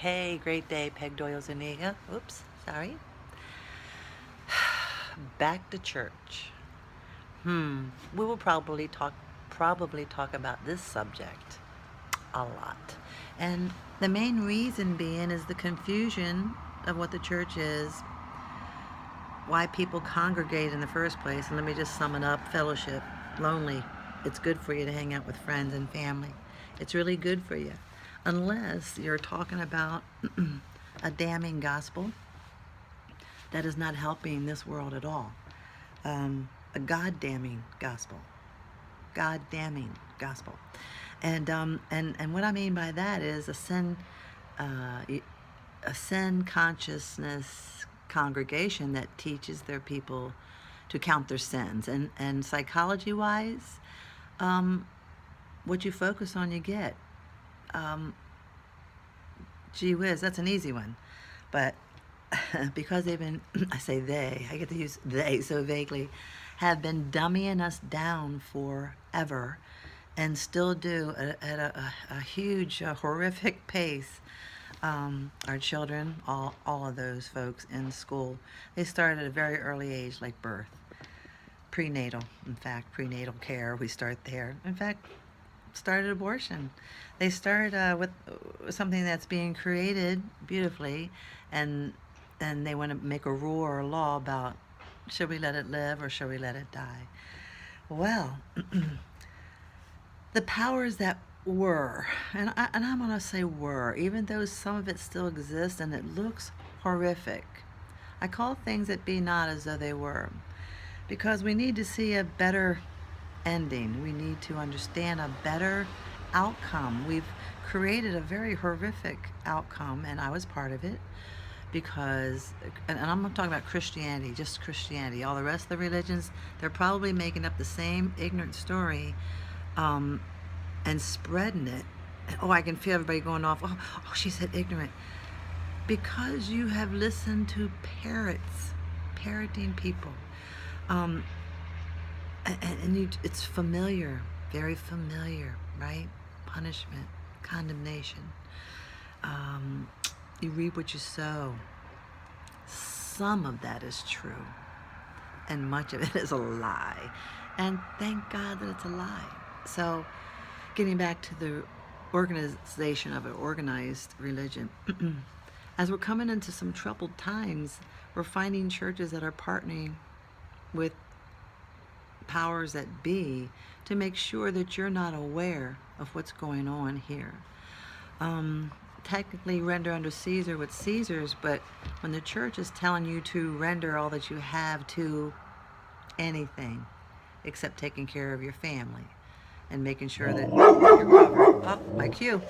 Hey, great day, Peg Doyle Zuniga. Oops, sorry. Back to church. We will probably talk about this subject a lot. And the main reason being is the confusion of what the church is, why people congregate in the first place. And let me just sum it up. Fellowship, lonely. It's good for you to hang out with friends and family. It's really good for you. Unless you're talking about a damning gospel that is not helping this world at all. A God-damning gospel. God-damning gospel. And what I mean by that is a sin consciousness congregation that teaches their people to count their sins. And psychology-wise, what you focus on, you get. Gee whiz, that's an easy one. But because they've been, I get to use they so vaguely, have been dummying us down forever and still do at a huge, horrific pace. Our children, all of those folks in school, they start at a very early age, like birth. Prenatal, in fact, prenatal care, we start there. In fact, started abortion. They start with something that's being created beautifully, and they want to make a rule or a law about should we let it live or should we let it die. Well, the powers that were, and I'm going to say were, even though some of it still exists and it looks horrific, I call things that be not as though they were, because we need to see a better ending. We need to understand a better outcome. We've created a very horrific outcome, and I was part of it, because, and I'm not talking about Christianity, just Christianity. All the rest of the religions, they're probably making up the same ignorant story and spreading it. Oh, I can feel everybody going off, oh, she said ignorant. Because you have listened to parroting people. It's familiar, very familiar, right? Punishment, condemnation. You reap what you sow. Some of that is true, and much of it is a lie. And thank God that it's a lie. So, getting back to the organization of an organized religion, as we're coming into some troubled times, we're finding churches that are partnering with powers that be to make sure that you're not aware of what's going on here. Technically render unto Caesar what's Caesar's, but when the church is telling you to render all that you have to anything except taking care of your family and making sure that you're covered. Oh, my cue.